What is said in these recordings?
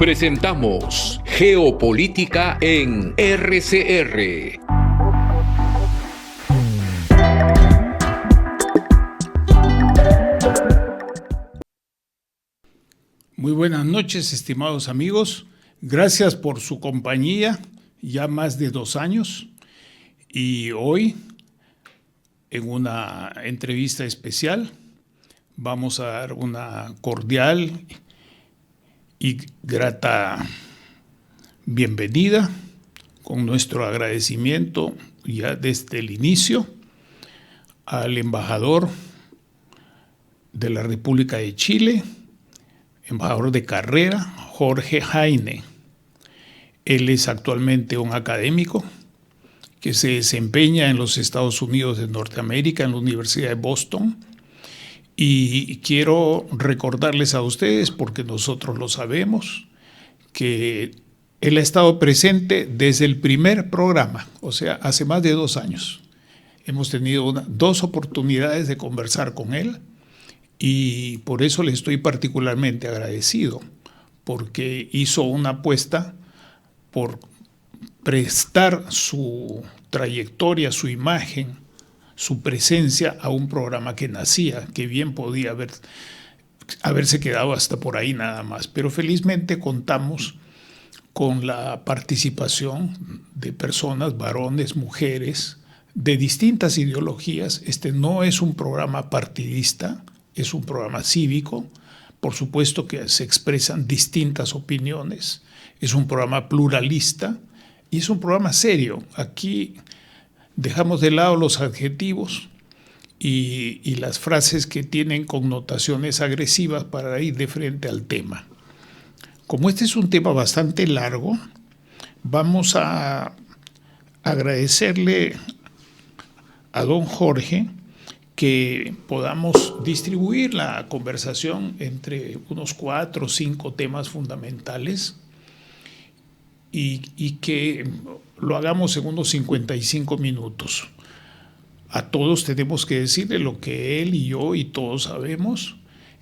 Presentamos Geopolítica en RCR. Muy buenas noches, estimados amigos. Gracias por su compañía, ya más de 2 años. Y hoy, en una entrevista especial, vamos a dar una cordial y grata bienvenida, con nuestro agradecimiento ya desde el inicio, al embajador de la República de Chile, embajador de carrera, Jorge Heine. Él es actualmente un académico que se desempeña en los Estados Unidos de Norteamérica, en la Universidad de Boston. Y quiero recordarles a ustedes, porque nosotros lo sabemos, que él ha estado presente desde el primer programa, o sea, hace más de 2 años. Hemos tenido 2 oportunidades de conversar con él y por eso le estoy particularmente agradecido, porque hizo una apuesta por prestar su trayectoria, su imagen, su presencia a un programa que nacía, que bien podía haberse quedado hasta por ahí nada más. Pero felizmente contamos con la participación de personas, varones, mujeres, de distintas ideologías. Este no es un programa partidista, es un programa cívico. Por supuesto que se expresan distintas opiniones. Es un programa pluralista y es un programa serio. Aquí dejamos de lado los adjetivos y las frases que tienen connotaciones agresivas para ir de frente al tema. Como este es un tema bastante largo, vamos a agradecerle a don Jorge que podamos distribuir la conversación entre unos 4 o 5 temas fundamentales y que lo hagamos en unos 55 minutos. A todos tenemos que decirle lo que él y yo y todos sabemos,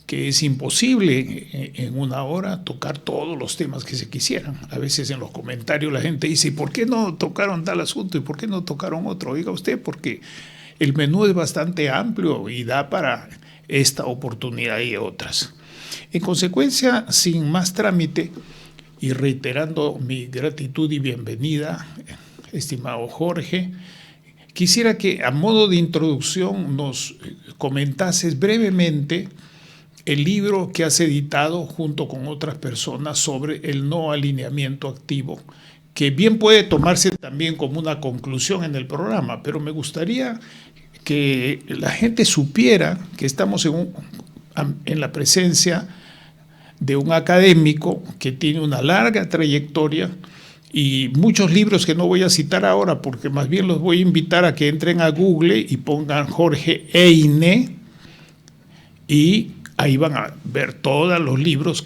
que es imposible en 1 hora tocar todos los temas que se quisieran. A veces en los comentarios la gente dice, ¿y por qué no tocaron tal asunto? ¿Y por qué no tocaron otro? Oiga usted, porque el menú es bastante amplio y da para esta oportunidad y otras. En consecuencia, sin más trámite, y reiterando mi gratitud y bienvenida, estimado Jorge, quisiera que a modo de introducción nos comentases brevemente el libro que has editado junto con otras personas sobre el no alineamiento activo, que bien puede tomarse también como una conclusión en el programa, pero me gustaría que la gente supiera que estamos en la presencia de un académico que tiene una larga trayectoria y muchos libros que no voy a citar ahora, porque más bien los voy a invitar a que entren a Google y pongan Jorge Heine y ahí van a ver todos los libros,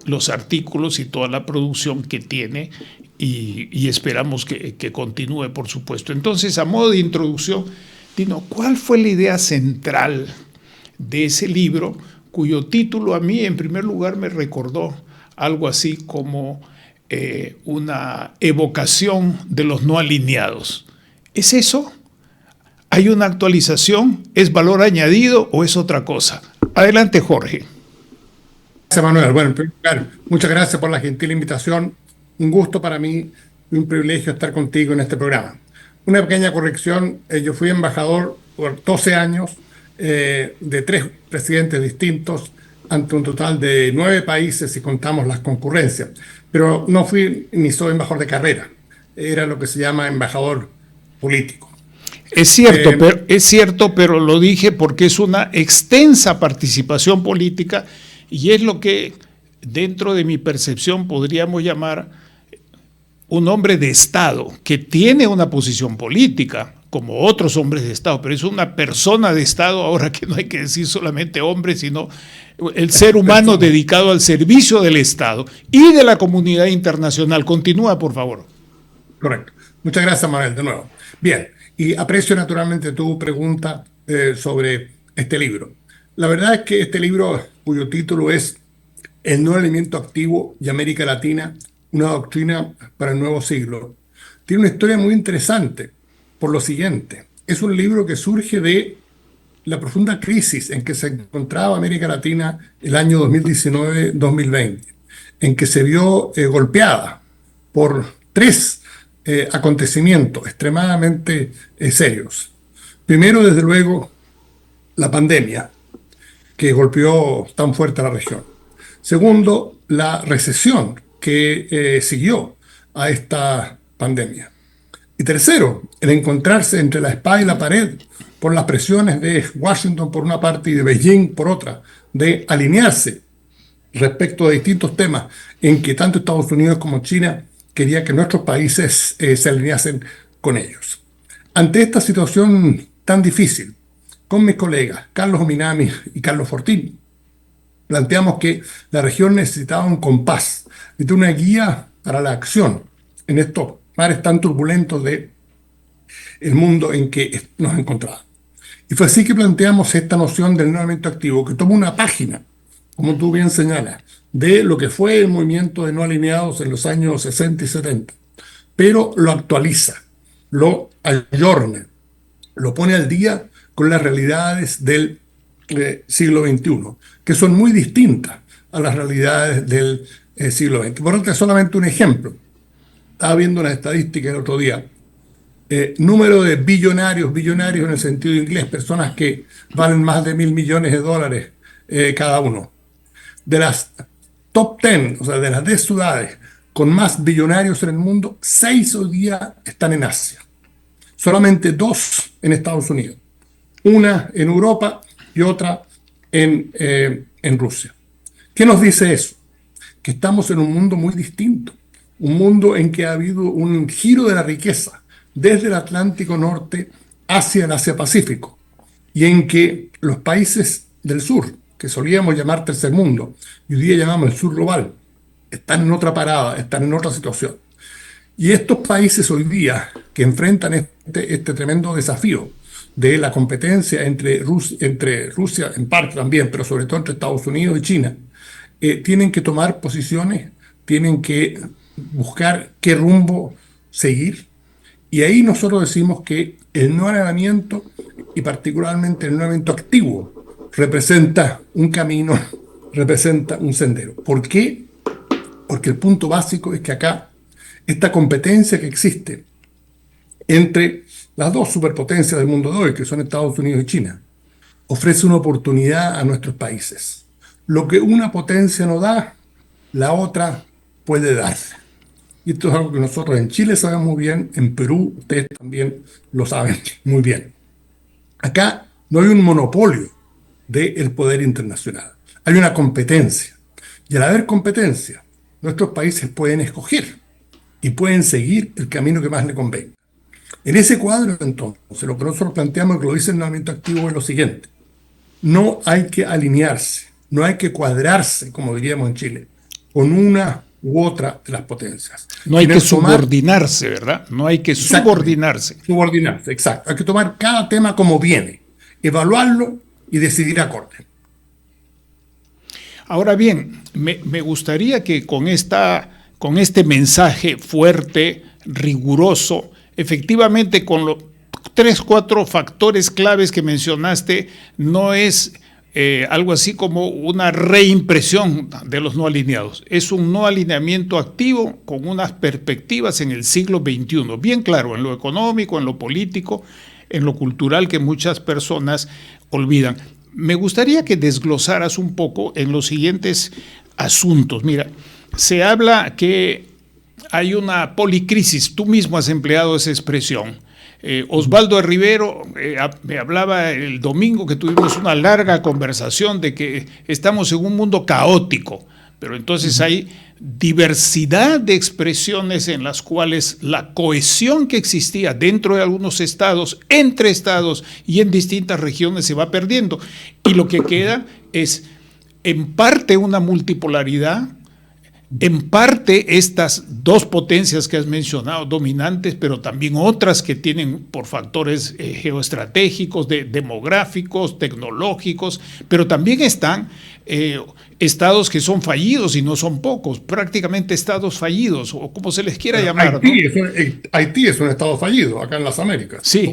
los artículos y toda la producción que tiene y esperamos que continúe, por supuesto. Entonces, a modo de introducción, Dino, ¿cuál fue la idea central de ese libro, cuyo título a mí en primer lugar me recordó algo así como una evocación de los no alineados? ¿Es eso? ¿Hay una actualización? ¿Es valor añadido o es otra cosa? Adelante, Jorge. Gracias, Manuel. Bueno, en primer lugar, muchas gracias por la gentil invitación. Un gusto para mí y un privilegio estar contigo en este programa. Una pequeña corrección, yo fui embajador por 12 años de 3 presidentes distintos ante un total de 9 países si contamos las concurrencias. Pero no fui ni soy embajador de carrera, era lo que se llama embajador político. Es cierto, pero lo dije porque es una extensa participación política y es lo que dentro de mi percepción podríamos llamar un hombre de Estado que tiene una posición política, como otros hombres de Estado, pero es una persona de Estado, ahora que no hay que decir solamente hombre, sino el ser humano dedicado al servicio del Estado y de la comunidad internacional. Continúa, por favor. Correcto. Muchas gracias, Manuel, de nuevo. Bien, y aprecio naturalmente tu pregunta sobre este libro. La verdad es que este libro, cuyo título es El no alineamiento activo y América Latina, una doctrina para el nuevo siglo. Tiene una historia muy interesante por lo siguiente. Es un libro que surge de la profunda crisis en que se encontraba América Latina el año 2019-2020, en que se vio golpeada por tres acontecimientos extremadamente serios. Primero, desde luego, la pandemia, que golpeó tan fuerte a la región. Segundo, la recesión que siguió a esta pandemia. Y tercero, el encontrarse entre la espada y la pared por las presiones de Washington por una parte y de Beijing por otra, de alinearse respecto a distintos temas en que tanto Estados Unidos como China quería que nuestros países se alineasen con ellos. Ante esta situación tan difícil, con mis colegas Carlos Ominami y Carlos Fortín, planteamos que la región necesitaba un compás, necesitaba una guía para la acción en estos mares tan turbulentos del mundo en que nos encontramos. Y fue así que planteamos esta noción del nuevamiento activo, que toma una página, como tú bien señalas, de lo que fue el movimiento de no alineados en los años 60 y 70, pero lo actualiza, lo ayorna, lo pone al día con las realidades del siglo XXI, que son muy distintas a las realidades del siglo XX. Por otro, solamente un ejemplo. Estaba viendo una estadística el otro día. Número de billonarios en el sentido inglés, personas que valen más de $1.000 millones cada uno. De las top 10, o sea, de las 10 ciudades con más billonarios en el mundo, 6 hoy día están en Asia. Solamente 2 en Estados Unidos. Una en Europa y otra en Rusia. ¿Qué nos dice eso? Que estamos en un mundo muy distinto. Un mundo en que ha habido un giro de la riqueza desde el Atlántico Norte hacia el Asia-Pacífico, y en que los países del sur, que solíamos llamar tercer mundo, y hoy día llamamos el sur global, están en otra parada, están en otra situación. Y estos países hoy día que enfrentan este tremendo desafío de la competencia entre Rusia en parte también, pero sobre todo entre Estados Unidos y China, tienen que tomar posiciones, tienen que buscar qué rumbo seguir. Y ahí nosotros decimos que el no alineamiento, y particularmente el no alineamiento activo, representa un camino, representa un sendero. ¿Por qué? Porque el punto básico es que acá, esta competencia que existe entre las dos superpotencias del mundo de hoy, que son Estados Unidos y China, ofrece una oportunidad a nuestros países. Lo que una potencia no da, la otra puede dar. Y esto es algo que nosotros en Chile sabemos muy bien, en Perú ustedes también lo saben muy bien. Acá no hay un monopolio del poder internacional, hay una competencia. Y al haber competencia, nuestros países pueden escoger y pueden seguir el camino que más les convenga. En ese cuadro, entonces, lo que nosotros planteamos, que lo dice el nuevamiento activo, es lo siguiente. No hay que alinearse, no hay que cuadrarse, como diríamos en Chile, con una u otra de las potencias. No hay que subordinarse, ¿verdad? No hay que subordinarse. Subordinarse, exacto. Hay que tomar cada tema como viene, evaluarlo y decidir acorde. Ahora bien, me gustaría que con este mensaje fuerte, riguroso, efectivamente con los 3-4 factores claves que mencionaste, no es algo así como una reimpresión de los no alineados. Es un no alineamiento activo con unas perspectivas en el siglo XXI, bien claro, en lo económico, en lo político, en lo cultural, que muchas personas olvidan. Me gustaría que desglosaras un poco en los siguientes asuntos. Mira, se habla que hay una policrisis, tú mismo has empleado esa expresión. Osvaldo Rivero me hablaba el domingo, que tuvimos una larga conversación de que estamos en un mundo caótico, pero entonces hay diversidad de expresiones en las cuales la cohesión que existía dentro de algunos estados, entre estados y en distintas regiones se va perdiendo. Y lo que queda es en parte una multipolaridad, en parte estas dos potencias que has mencionado dominantes, pero también otras que tienen por factores geoestratégicos, demográficos, tecnológicos, pero también están estados que son fallidos y no son pocos, prácticamente estados fallidos, o como se les quiera llamar, ¿no? Haití es un estado fallido acá en las Américas. Sí,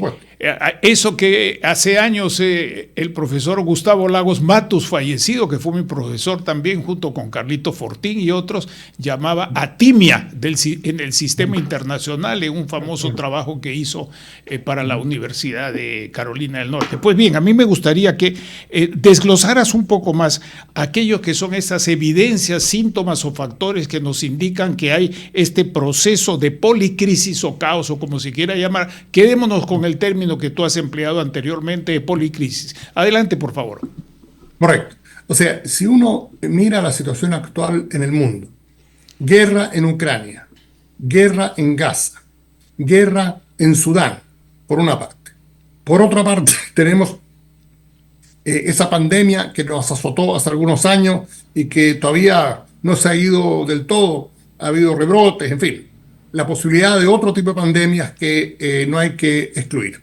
eso que hace años el profesor Gustavo Lagos Matus, fallecido, que fue mi profesor también, junto con Carlito Fortín y otros, llamaba atimia en el sistema internacional, en un famoso trabajo que hizo para la Universidad de Carolina del Norte. Pues bien, a mí me gustaría que desglosaras un poco más aquello que son estas evidencias, síntomas o factores que nos indican que hay este proceso de policrisis o caos, o como se quiera llamar. Quedémonos con el término que tú has empleado anteriormente de policrisis. Adelante, por favor. Correcto. O sea, si uno mira la situación actual en el mundo, guerra en Ucrania, guerra en Gaza, guerra en Sudán, por una parte. Por otra parte, tenemos esa pandemia que nos azotó hace algunos años y que todavía no se ha ido del todo, ha habido rebrotes, en fin, la posibilidad de otro tipo de pandemias que no hay que excluir.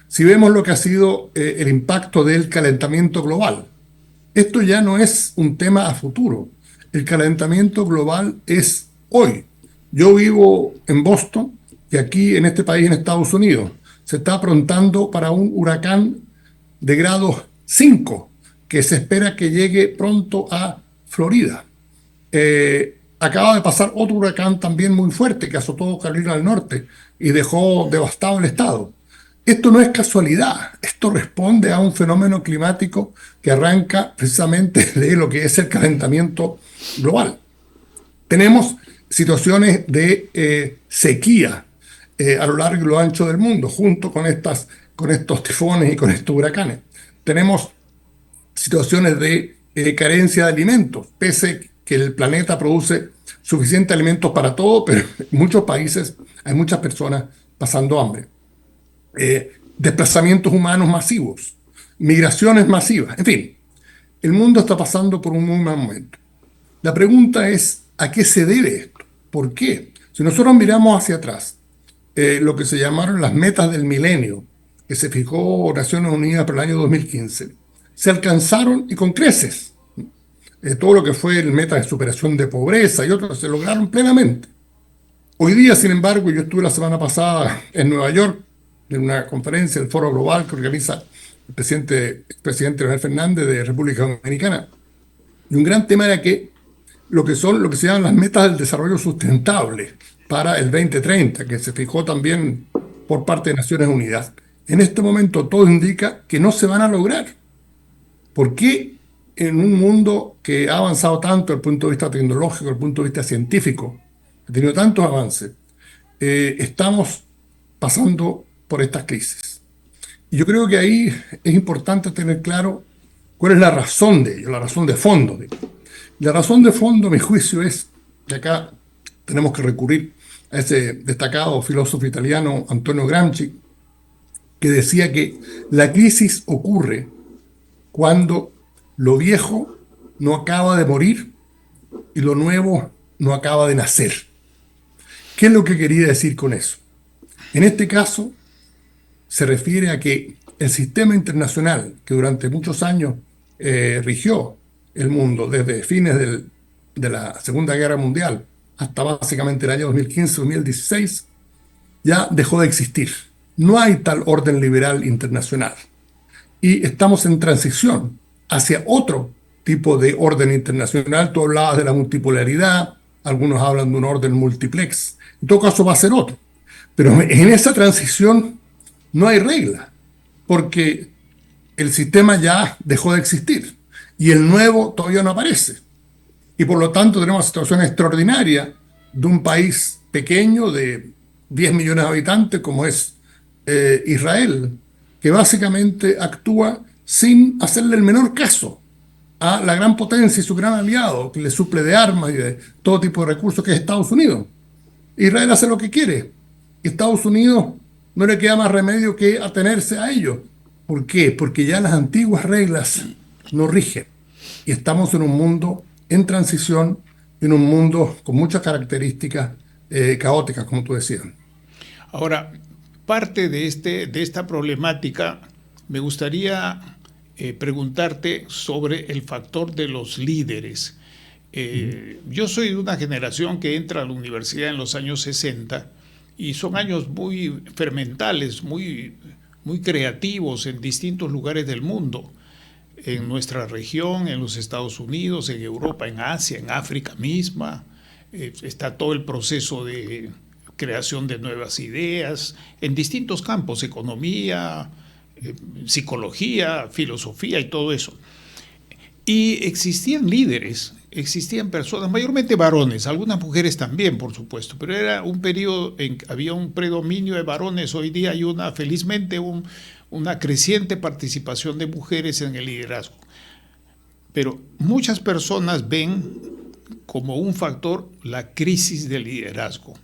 Si vemos lo que ha sido el impacto del calentamiento global, esto ya no es un tema a futuro. El calentamiento global es hoy. Yo vivo en Boston y aquí en este país, en Estados Unidos, se está aprontando para un huracán de grado 5, que se espera que llegue pronto a Florida. Acaba de pasar otro huracán también muy fuerte que azotó Carolina del Norte y dejó devastado el estado. Esto no es casualidad, esto responde a un fenómeno climático que arranca precisamente de lo que es el calentamiento global. Tenemos situaciones de sequía a lo largo y lo ancho del mundo, junto con estos tifones y con estos huracanes. Tenemos situaciones de carencia de alimentos, pese que el planeta produce suficientes alimentos para todo, pero en muchos países hay muchas personas pasando hambre. Desplazamientos humanos masivos, migraciones masivas, en fin, el mundo está pasando por un muy mal momento. La pregunta es, ¿a qué se debe esto? ¿Por qué? Si nosotros miramos hacia atrás, lo que se llamaron las metas del milenio, que se fijó Naciones Unidas para el año 2015, se alcanzaron y con creces. Todo lo que fue el meta de superación de pobreza y otros se lograron plenamente. Hoy día, sin embargo, yo estuve la semana pasada en Nueva York en una conferencia del Foro Global que organiza el expresidente Leonel Fernández de República Dominicana. Y un gran tema era que lo que se llaman las metas del desarrollo sustentable para el 2030, que se fijó también por parte de Naciones Unidas. En este momento todo indica que no se van a lograr. ¿Por qué en un mundo que ha avanzado tanto desde el punto de vista tecnológico, desde el punto de vista científico, ha tenido tantos avances, estamos pasando por estas crisis? Y yo creo que ahí es importante tener claro cuál es la razón de ello, la razón de fondo. La razón de fondo, a mi juicio, es que acá tenemos que recurrir a ese destacado filósofo italiano Antonio Gramsci, que decía que la crisis ocurre cuando lo viejo no acaba de morir y lo nuevo no acaba de nacer. ¿Qué es lo que quería decir con eso? En este caso, se refiere a que el sistema internacional que durante muchos años rigió el mundo, desde fines de la Segunda Guerra Mundial hasta básicamente el año 2015-2016, ya dejó de existir. No hay tal orden liberal internacional. Y estamos en transición hacia otro tipo de orden internacional. Tú hablabas de la multipolaridad, algunos hablan de un orden multiplex. En todo caso va a ser otro. Pero en esa transición no hay regla, porque el sistema ya dejó de existir y el nuevo todavía no aparece. Y por lo tanto tenemos una situación extraordinaria de un país pequeño de 10 millones de habitantes como es Israel, que básicamente actúa sin hacerle el menor caso a la gran potencia y su gran aliado, que le suple de armas y de todo tipo de recursos, que es Estados Unidos. Israel hace lo que quiere y Estados Unidos no le queda más remedio que atenerse a ello. ¿Por qué? Porque ya las antiguas reglas no rigen y estamos en un mundo en transición, en un mundo con muchas características caóticas, como tú decías. Ahora, parte de esta problemática me gustaría preguntarte sobre el factor de los líderes. Yo soy de una generación que entra a la universidad en los años 60 y son años muy fermentales, muy creativos en distintos lugares del mundo, en nuestra región, en los Estados Unidos, en Europa, en Asia, en África misma. Está todo el proceso de creación de nuevas ideas en distintos campos, economía, psicología, filosofía y todo eso. Y existían líderes, existían personas, mayormente varones, algunas mujeres también, por supuesto, pero era un periodo en que había un predominio de varones. Hoy día hay felizmente una creciente participación de mujeres en el liderazgo. Pero muchas personas ven como un factor la crisis del liderazgo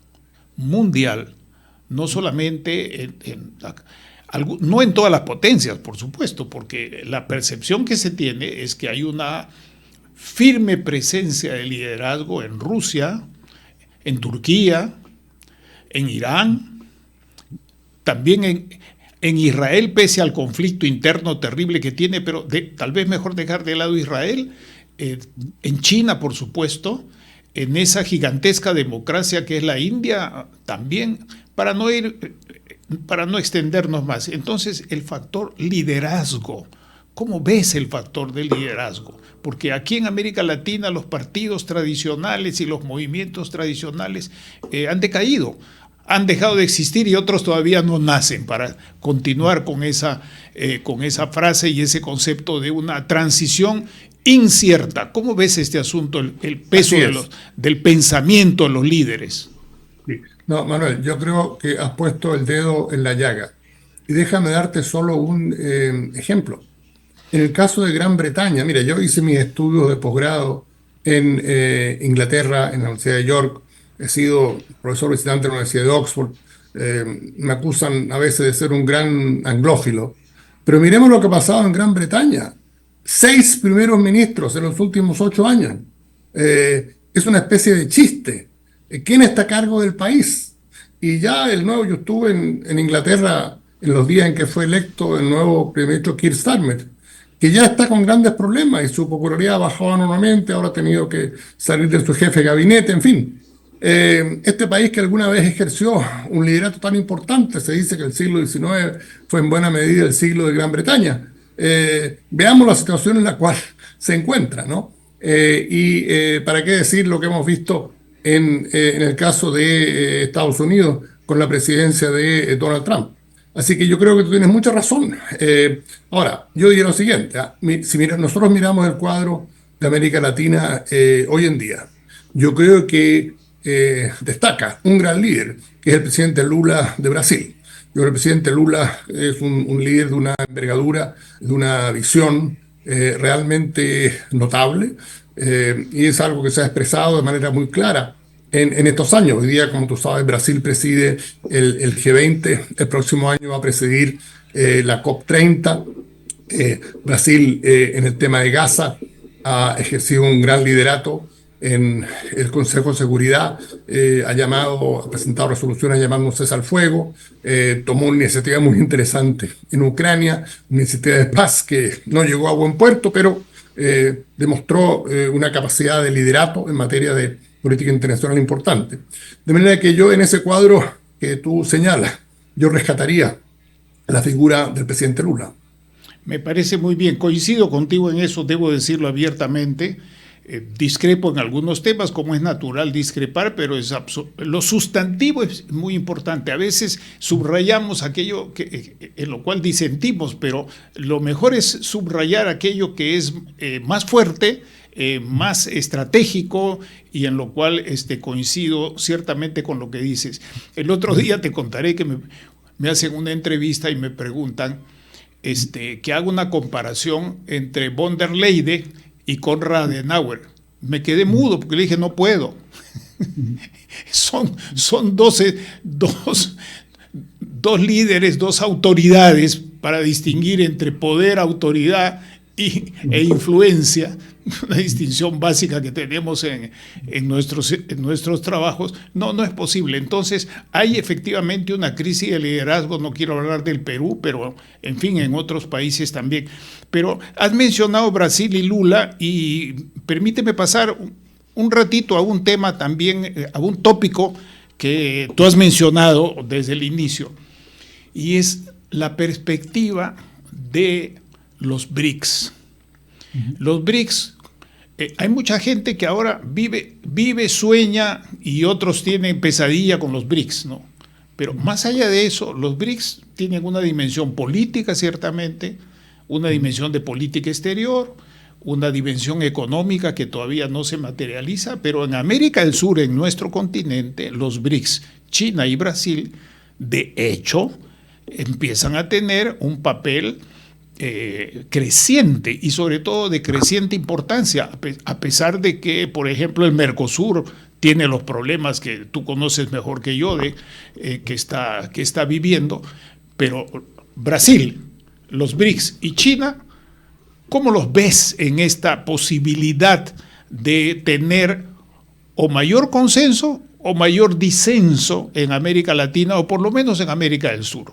mundial, no solamente no en todas las potencias, por supuesto, porque la percepción que se tiene es que hay una firme presencia de liderazgo en Rusia, en Turquía, en Irán, también en Israel, pese al conflicto interno terrible que tiene, pero tal vez mejor dejar de lado Israel, en China, por supuesto, en esa gigantesca democracia que es la India, también, para no extendernos más. Entonces, el factor liderazgo, ¿cómo ves el factor del liderazgo? Porque aquí en América Latina los partidos tradicionales y los movimientos tradicionales han decaído, han dejado de existir y otros todavía no nacen, para continuar con esa frase y ese concepto de una transición incierta. ¿Cómo ves este asunto, el peso del pensamiento de los líderes? Sí. No, Manuel, yo creo que has puesto el dedo en la llaga. Y déjame darte solo un ejemplo. En el caso de Gran Bretaña, mira, yo hice mis estudios de posgrado en Inglaterra, en la Universidad de York. He sido profesor visitante de la Universidad de Oxford. Me acusan a veces de ser un gran anglófilo. Pero miremos lo que ha pasado en Gran Bretaña. 6 primeros ministros en los últimos 8 años. Es una especie de chiste. ¿Quién está a cargo del país? Y ya yo estuve en Inglaterra en los días en que fue electo el nuevo primer ministro Keir Starmer, que ya está con grandes problemas y su popularidad ha bajado enormemente, ahora ha tenido que salir de su jefe de gabinete, en fin. Este país que alguna vez ejerció un liderato tan importante, se dice que el siglo XIX fue en buena medida el siglo de Gran Bretaña. Veamos la situación en la cual se encuentra, ¿no? Para qué decir lo que hemos visto en el caso de Estados Unidos con la presidencia de Donald Trump. Así que yo creo que tú tienes mucha razón. Ahora, yo diría lo siguiente, si nosotros miramos el cuadro de América Latina hoy en día, yo creo que destaca un gran líder, que es el presidente Lula de Brasil. Yo creo que el presidente Lula es un líder de una envergadura, de una visión realmente notable, y es algo que se ha expresado de manera muy clara en estos años. Hoy día, como tú sabes, Brasil preside el G20, el próximo año va a presidir la COP30. Brasil, en el tema de Gaza, ha ejercido un gran liderato en el Consejo de Seguridad, ha presentado resoluciones llamando cese al fuego, tomó una iniciativa muy interesante en Ucrania, una iniciativa de paz que no llegó a buen puerto, pero demostró una capacidad de liderato en materia de política internacional importante. De manera que yo, en ese cuadro que tú señalas, yo rescataría la figura del presidente Lula. Me parece muy bien, coincido contigo en eso, debo decirlo abiertamente. Discrepo en algunos temas, como es natural discrepar, pero lo sustantivo es muy importante. A veces subrayamos aquello en lo cual disentimos, pero lo mejor es subrayar aquello que es más fuerte, más estratégico, y en lo cual coincido ciertamente con lo que dices. El otro día te contaré que me hacen una entrevista y me preguntan que haga una comparación entre von der Leyen y Konrad Adenauer. Me quedé mudo porque le dije, no puedo. Son dos líderes, dos autoridades para distinguir entre poder, autoridad e influencia, una distinción básica que tenemos en nuestros trabajos, no es posible. Entonces, hay efectivamente una crisis de liderazgo, no quiero hablar del Perú, pero en fin, en otros países también. Pero has mencionado Brasil y Lula, y permíteme pasar un ratito a un tema también, a un tópico que tú has mencionado desde el inicio, y es la perspectiva de los BRICS. Los BRICS, hay mucha gente que ahora vive, sueña, y otros tienen pesadilla con los BRICS, ¿no? Pero más allá de eso, los BRICS tienen una dimensión política, ciertamente, una dimensión de política exterior, una dimensión económica que todavía no se materializa, pero en América del Sur, en nuestro continente, los BRICS, China y Brasil, de hecho, empiezan a tener un papel creciente, y sobre todo de creciente importancia, a pesar de que, por ejemplo, el Mercosur tiene los problemas que tú conoces mejor que yo que está viviendo, pero Brasil, los BRICS y China, ¿cómo los ves en esta posibilidad de tener o mayor consenso o mayor disenso en América Latina, o por lo menos en América del Sur?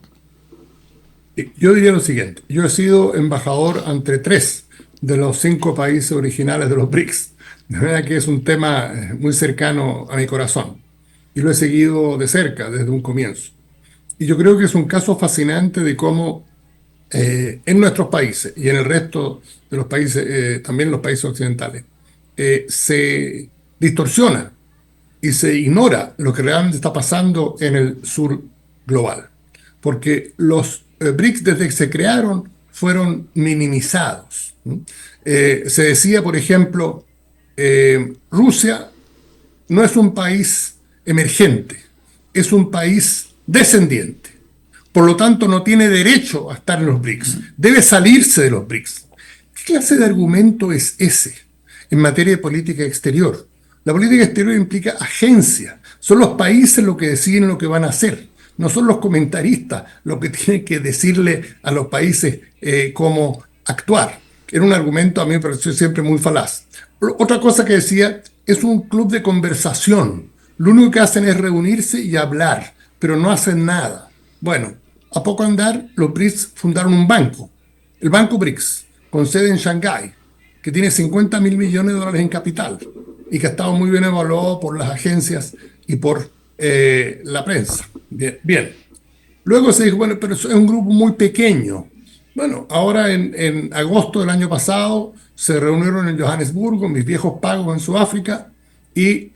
Yo diría lo siguiente: yo he sido embajador ante 3 de los 5 países originales de los BRICS, de manera que es un tema muy cercano a mi corazón, y lo he seguido de cerca desde un comienzo. Y yo creo que es un caso fascinante de cómo en nuestros países y en el resto de los países, también los países occidentales, se distorsiona y se ignora lo que realmente está pasando en el sur global. Porque los BRICS, desde que se crearon, fueron minimizados. Se decía, por ejemplo, Rusia no es un país emergente, es un país descendiente. Por lo tanto, no tiene derecho a estar en los BRICS. Debe salirse de los BRICS. ¿Qué clase de argumento es ese en materia de política exterior? La política exterior implica agencia. Son los países los que deciden lo que van a hacer. No son los comentaristas los que tienen que decirle a los países cómo actuar. Era un argumento, a mí me pareció siempre muy falaz. Otra cosa que decía: es un club de conversación. Lo único que hacen es reunirse y hablar, pero no hacen nada. Bueno, a poco andar, los BRICS fundaron un banco, el Banco BRICS, con sede en Shanghái, que tiene $50.000 millones en capital y que ha estado muy bien evaluado por las agencias y por la prensa. Bien. Luego se dijo, bueno, pero eso es un grupo muy pequeño. Bueno, ahora en agosto del año pasado se reunieron en Johannesburgo, mis viejos pagos en Sudáfrica, y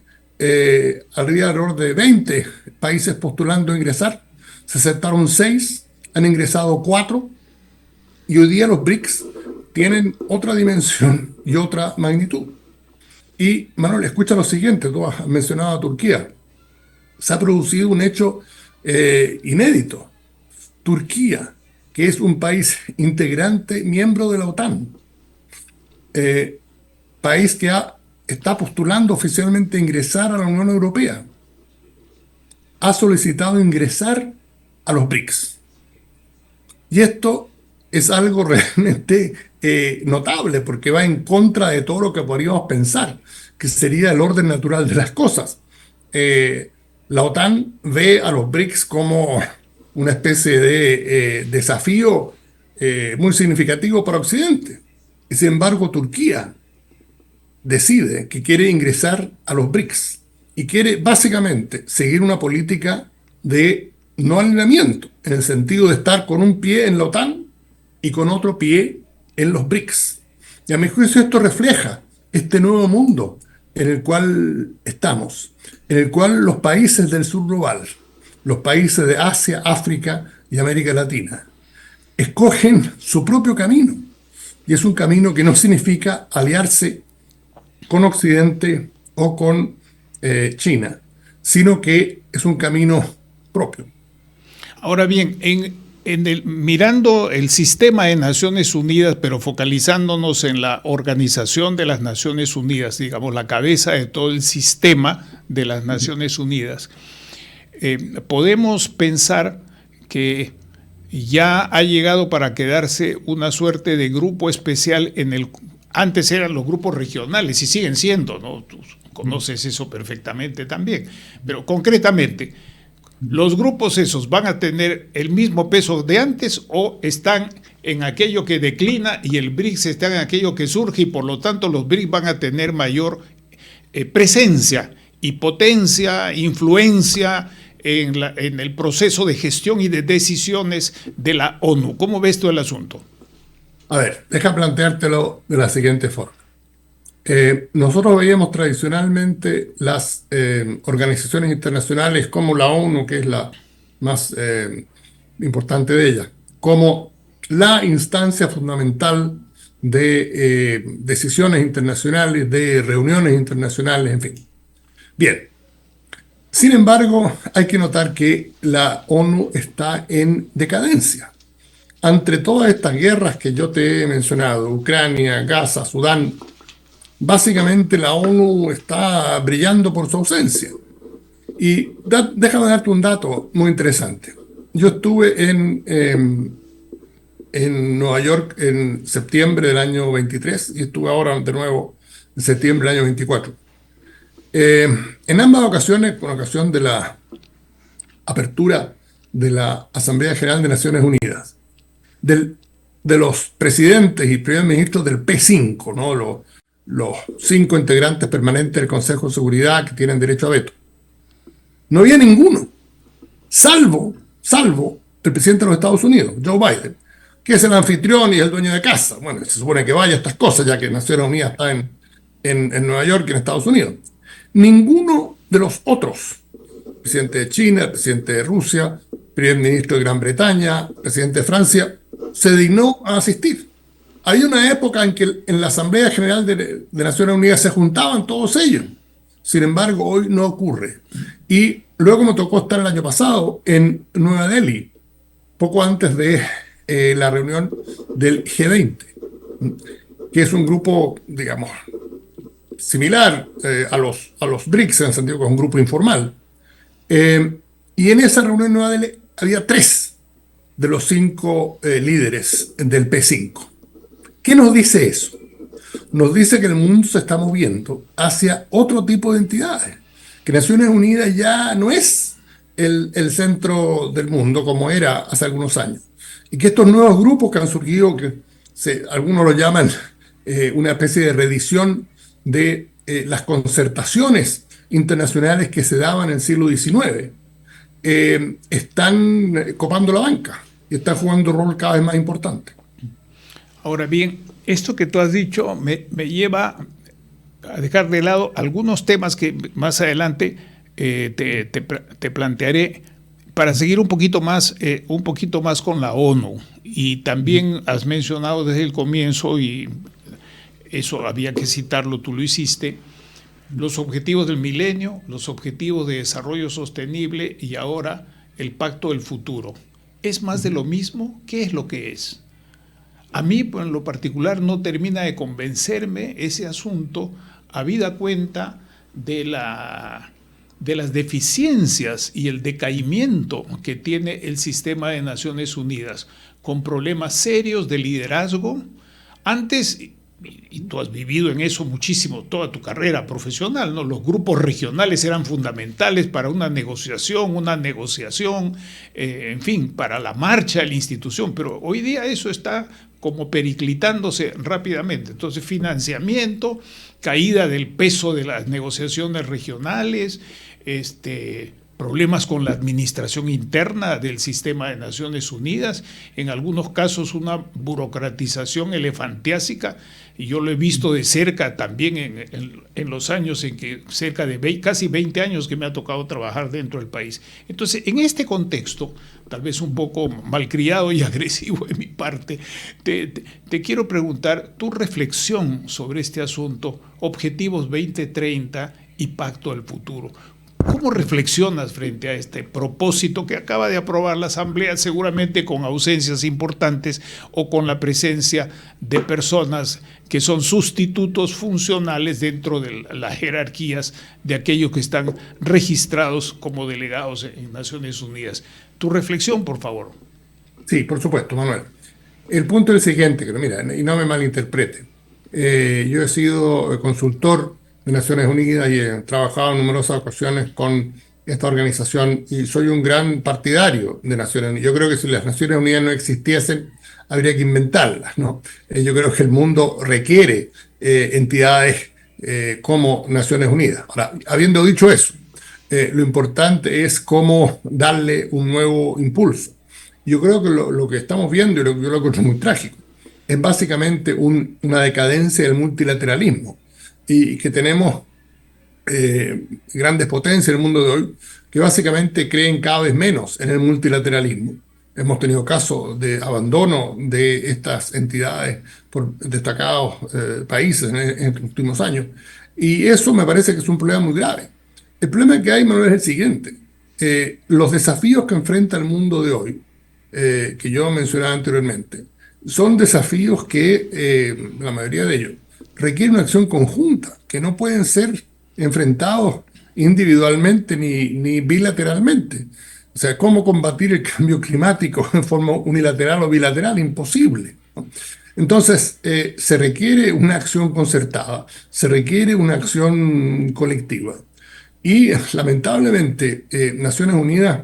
había alrededor de 20 países postulando a ingresar. Se aceptaron 6, han ingresado 4, y hoy día los BRICS tienen otra dimensión y otra magnitud. Y, Manuel, escucha lo siguiente: tú has mencionado a Turquía. Se ha producido un hecho inédito. Turquía, que es un país integrante, miembro de la OTAN, país que está postulando oficialmente a ingresar a la Unión Europea, ha solicitado ingresar a los BRICS. Y esto es algo realmente notable, porque va en contra de todo lo que podríamos pensar que sería el orden natural de las cosas. La OTAN ve a los BRICS como una especie de desafío muy significativo para Occidente. Y sin embargo, Turquía decide que quiere ingresar a los BRICS y quiere básicamente seguir una política de no alineamiento, en el sentido de estar con un pie en la OTAN y con otro pie en los BRICS. Y a mi juicio esto refleja este nuevo mundo en el cual estamos, en el cual los países del sur global, los países de Asia, África y América Latina, escogen su propio camino. Y es un camino que no significa aliarse con Occidente o con China, sino que es un camino propio. Ahora bien, mirando el sistema de Naciones Unidas, pero focalizándonos en la Organización de las Naciones Unidas, digamos, la cabeza de todo el sistema de las Naciones Unidas, podemos pensar que ya ha llegado para quedarse una suerte de grupo especial en el... Antes eran los grupos regionales y siguen siendo, ¿no? Tú conoces eso perfectamente también. Pero concretamente, ¿los grupos esos van a tener el mismo peso de antes o están en aquello que declina y el BRICS está en aquello que surge y por lo tanto los BRICS van a tener mayor presencia y potencia, influencia en el proceso de gestión y de decisiones de la ONU? ¿Cómo ves tú el asunto? A ver, deja planteártelo de la siguiente forma. Nosotros veíamos tradicionalmente las organizaciones internacionales como la ONU, que es la más importante de ellas, como la instancia fundamental de decisiones internacionales, de reuniones internacionales, en fin. Bien. Sin embargo, hay que notar que la ONU está en decadencia. Entre todas estas guerras que yo te he mencionado, Ucrania, Gaza, Sudán, básicamente la ONU está brillando por su ausencia. Y déjame darte un dato muy interesante. Yo estuve en Nueva York en septiembre del año 23 y estuve ahora de nuevo en septiembre del año 24. En ambas ocasiones, con ocasión de la apertura de la Asamblea General de Naciones Unidas, de los presidentes y primer ministros del P5, ¿no? Los 5 integrantes permanentes del Consejo de Seguridad que tienen derecho a veto. No había ninguno, salvo el presidente de los Estados Unidos, Joe Biden, que es el anfitrión y el dueño de casa. Bueno, se supone que vaya a estas cosas, ya que Naciones Unidas está en Nueva York y en Estados Unidos. Ninguno de los otros, presidente de China, el presidente de Rusia, primer ministro de Gran Bretaña, presidente de Francia, se dignó a asistir. Hay una época en que en la Asamblea General de Naciones Unidas se juntaban todos ellos. Sin embargo, hoy no ocurre. Y luego me tocó estar el año pasado en Nueva Delhi, poco antes de la reunión del G20, que es un grupo, digamos, similar a los BRICS, en el sentido que es un grupo informal. Y en esa reunión en Nueva Delhi había 3 de los 5 líderes del P5. ¿Qué nos dice eso? Nos dice que el mundo se está moviendo hacia otro tipo de entidades, que Naciones Unidas ya no es el centro del mundo como era hace algunos años, y que estos nuevos grupos que han surgido, que algunos lo llaman una especie de reedición de las concertaciones internacionales que se daban en el siglo XIX, están copando la banca y están jugando un rol cada vez más importante. Ahora bien, esto que tú has dicho me lleva a dejar de lado algunos temas que más adelante te plantearé para seguir un poquito más con la ONU. Y también has mencionado desde el comienzo, y eso había que citarlo, tú lo hiciste, los objetivos del milenio, los objetivos de desarrollo sostenible y ahora el pacto del futuro. ¿Es más de lo mismo? ¿Qué es lo que es? A mí, en lo particular, no termina de convencerme ese asunto, habida cuenta de las deficiencias y el decaimiento que tiene el sistema de Naciones Unidas, con problemas serios de liderazgo. Antes, y tú has vivido en eso muchísimo toda tu carrera profesional, ¿no? Los grupos regionales eran fundamentales para una negociación, en fin, para la marcha de la institución, pero hoy día eso está como periclitándose rápidamente. Entonces, financiamiento, caída del peso de las negociaciones regionales, problemas con la administración interna del sistema de Naciones Unidas, en algunos casos una burocratización elefantiásica, y yo lo he visto de cerca también en los años en que cerca de casi 20 años que me ha tocado trabajar dentro del país. Entonces, en este contexto, tal vez un poco malcriado y agresivo de mi parte, te quiero preguntar tu reflexión sobre este asunto, Objetivos 2030 y Pacto del Futuro. ¿Cómo reflexionas frente a este propósito que acaba de aprobar la Asamblea, seguramente con ausencias importantes o con la presencia de personas que son sustitutos funcionales dentro de las jerarquías de aquellos que están registrados como delegados en Naciones Unidas? Tu reflexión, por favor. Sí, por supuesto, Manuel. El punto es el siguiente, que mira, y no me malinterprete. Yo he sido consultor de Naciones Unidas y he trabajado en numerosas ocasiones con esta organización y soy un gran partidario de Naciones Unidas. Yo creo que si las Naciones Unidas no existiesen, habría que inventarlas, ¿no? Yo creo que el mundo requiere entidades como Naciones Unidas. Ahora, habiendo dicho eso, lo importante es cómo darle un nuevo impulso. Yo creo que lo que estamos viendo, y yo lo encuentro muy trágico, es básicamente una decadencia del multilateralismo y que tenemos grandes potencias en el mundo de hoy que básicamente creen cada vez menos en el multilateralismo. Hemos tenido casos de abandono de estas entidades por destacados países en los últimos años. Y eso me parece que es un problema muy grave. El problema que hay, Manuel, es el siguiente. Los desafíos que enfrenta el mundo de hoy, que yo mencionaba anteriormente, son desafíos que, la mayoría de ellos, requieren una acción conjunta, que no pueden ser enfrentados individualmente ni bilateralmente. O sea, ¿cómo combatir el cambio climático en forma unilateral o bilateral? Imposible, ¿no? Entonces, se requiere una acción concertada, se requiere una acción colectiva. Y lamentablemente, Naciones Unidas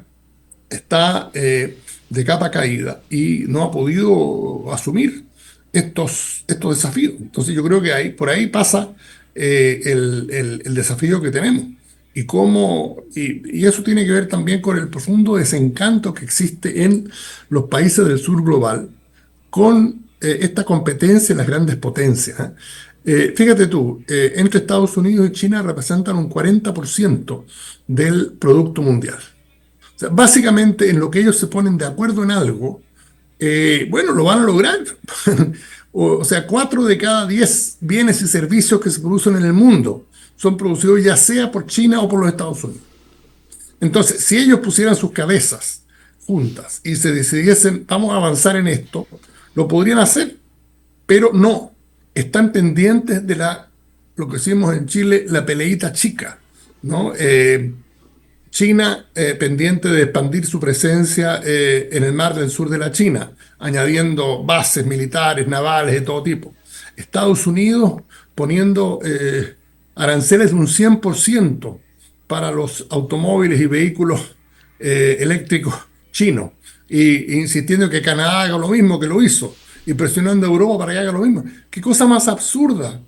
está de capa caída y no ha podido asumir estos desafíos. Entonces yo creo que por ahí pasa el desafío que tenemos. Y eso tiene que ver también con el profundo desencanto que existe en los países del sur global con esta competencia en las grandes potencias, ¿eh? Fíjate tú, entre Estados Unidos y China representan un 40% del Producto Mundial. O sea, básicamente en lo que ellos se ponen de acuerdo en algo, bueno, lo van a lograr. O sea, 4 de cada 10 bienes y servicios que se producen en el mundo son producidos ya sea por China o por los Estados Unidos. Entonces, si ellos pusieran sus cabezas juntas y se decidiesen, vamos a avanzar en esto, lo podrían hacer, pero no. Están pendientes de lo que decimos en Chile, la peleita chica, ¿no? China pendiente de expandir su presencia en el mar del sur de la China, añadiendo bases militares, navales de todo tipo. Estados Unidos poniendo aranceles de un 100% para los automóviles y vehículos eléctricos chinos, e insistiendo que Canadá haga lo mismo que lo hizo, y presionando a Europa para que haga lo mismo. ¿Qué cosa más absurda?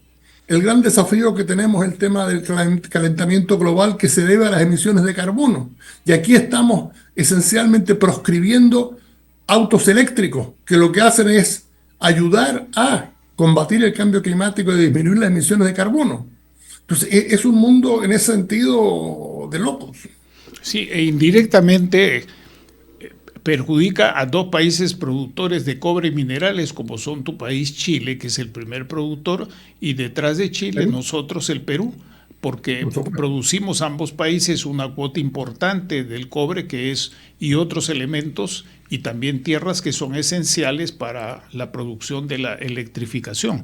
El gran desafío que tenemos es el tema del calentamiento global que se debe a las emisiones de carbono. Y aquí estamos esencialmente proscribiendo autos eléctricos, que lo que hacen es ayudar a combatir el cambio climático y disminuir las emisiones de carbono. Entonces, es un mundo en ese sentido de locos. Sí, e indirectamente perjudica a dos países productores de cobre y minerales, como son tu país Chile, que es el primer productor, y detrás de Chile nosotros el Perú, porque producimos ambos países una cuota importante del cobre y otros elementos y también tierras que son esenciales para la producción de la electrificación.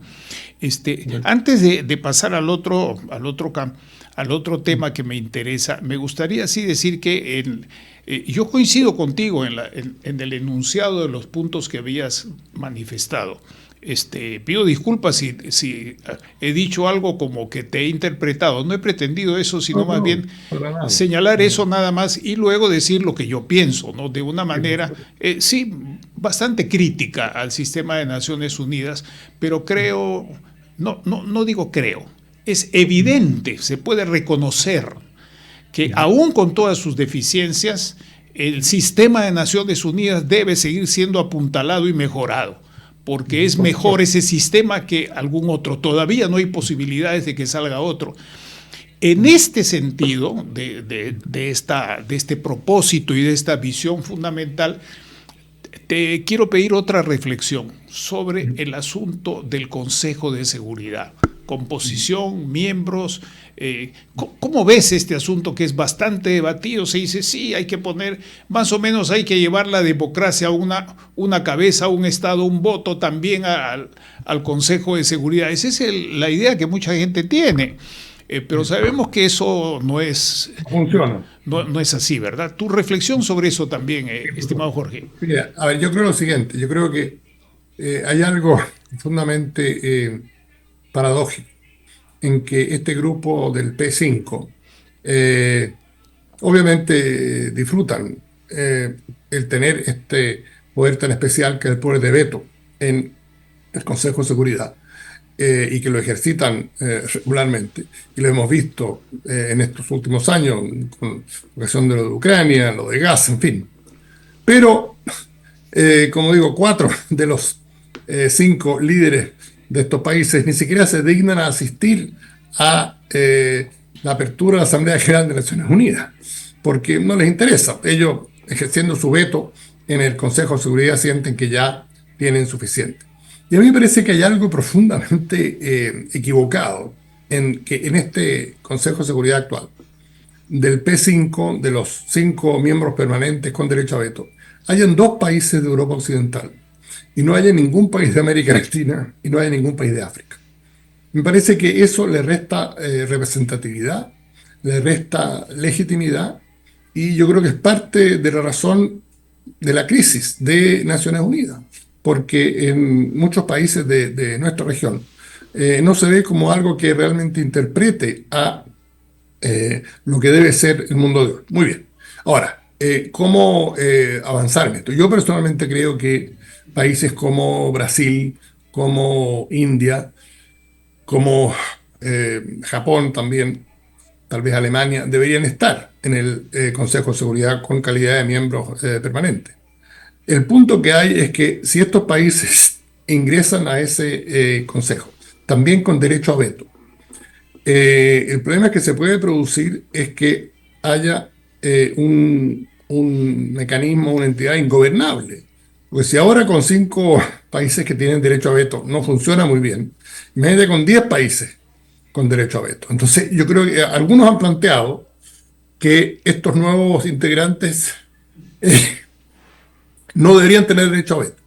Antes de pasar al otro tema que me interesa, me gustaría así decir que yo coincido contigo en el enunciado de los puntos que habías manifestado. Pido disculpas si he dicho algo como que te he interpretado. No he pretendido eso, sino más bien señalar eso nada más y luego decir lo que yo pienso, ¿no? De una manera, sí, bastante crítica al sistema de Naciones Unidas, pero creo, no digo creo, es evidente, se puede reconocer que aún con todas sus deficiencias, el sistema de Naciones Unidas debe seguir siendo apuntalado y mejorado, porque es mejor ese sistema que algún otro. Todavía no hay posibilidades de que salga otro. En este sentido, de este propósito y de esta visión fundamental, te quiero pedir otra reflexión sobre el asunto del Consejo de Seguridad. Composición, miembros. ¿Cómo ves este asunto que es bastante debatido? Se dice, sí, hay que poner, más o menos hay que llevar la democracia a una cabeza, a un Estado, un voto también al Consejo de Seguridad. Esa es la idea que mucha gente tiene. Pero sabemos que eso no es, Funciona. no es así, ¿verdad? Tu reflexión sobre eso también, estimado Jorge. Mira, a ver, yo creo lo siguiente, yo creo que hay algo profundamente paradójico en que este grupo del P5 eh, obviamente disfrutan el tener este poder tan especial que es el poder de veto en el Consejo de Seguridad y que lo ejercitan regularmente. Y lo hemos visto en estos últimos años con ocasión de lo de Ucrania, lo de gas, en fin. Pero, como digo, 4 de los 5 líderes de estos países ni siquiera se dignan a asistir a la apertura de la Asamblea General de Naciones Unidas, porque no les interesa. Ellos, ejerciendo su veto en el Consejo de Seguridad, sienten que ya tienen suficiente. Y a mí me parece que hay algo profundamente equivocado en que en este Consejo de Seguridad actual, del P5, de los 5 miembros permanentes con derecho a veto, hayan 2 países de Europa Occidental y no haya ningún país de América Latina y no haya ningún país de África. Me parece que eso le resta representatividad, le resta legitimidad y yo creo que es parte de la razón de la crisis de Naciones Unidas, porque en muchos países de nuestra región no se ve como algo que realmente interprete a lo que debe ser el mundo de hoy. Muy bien. Ahora, ¿cómo avanzar en esto? Yo personalmente creo que países como Brasil, como India, como Japón también, tal vez Alemania, deberían estar en el Consejo de Seguridad con calidad de miembros permanentes. El punto que hay es que si estos países ingresan a ese Consejo, también con derecho a veto, el problema que se puede producir es que haya un mecanismo, una entidad ingobernable. Porque si ahora con 5 países que tienen derecho a veto no funciona muy bien, imagínate con 10 países con derecho a veto. Entonces yo creo que algunos han planteado que estos nuevos integrantes no deberían tener derecho a veto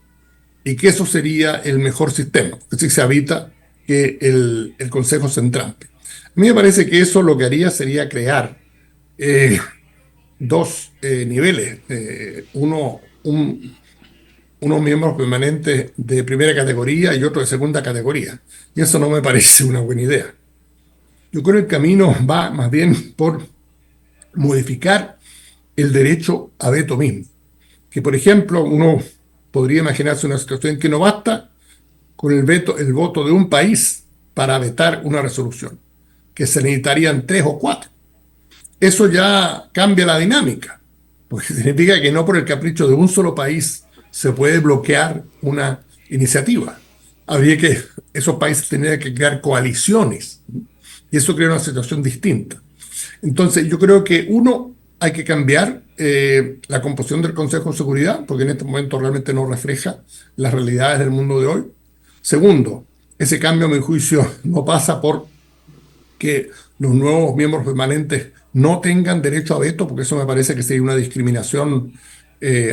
y que eso sería el mejor sistema, es decir, se evita que el Consejo se entrampe. A mí me parece que eso lo que haría sería crear 2 niveles, unos miembros permanentes de primera categoría y otro de segunda categoría. Y eso no me parece una buena idea. Yo creo que el camino va más bien por modificar el derecho a veto mismo. Que, por ejemplo, uno podría imaginarse una situación en que no basta con el voto de un país para vetar una resolución, que se necesitarían 3 o 4. Eso ya cambia la dinámica, porque significa que no por el capricho de un solo país se puede bloquear una iniciativa. Habría que, esos países tendrían que crear coaliciones, y eso crea una situación distinta. Entonces, yo creo que hay que cambiar la composición del Consejo de Seguridad, porque en este momento realmente no refleja las realidades del mundo de hoy. Segundo, ese cambio, a mi juicio, no pasa por que los nuevos miembros permanentes no tengan derecho a veto, porque eso me parece que sería una discriminación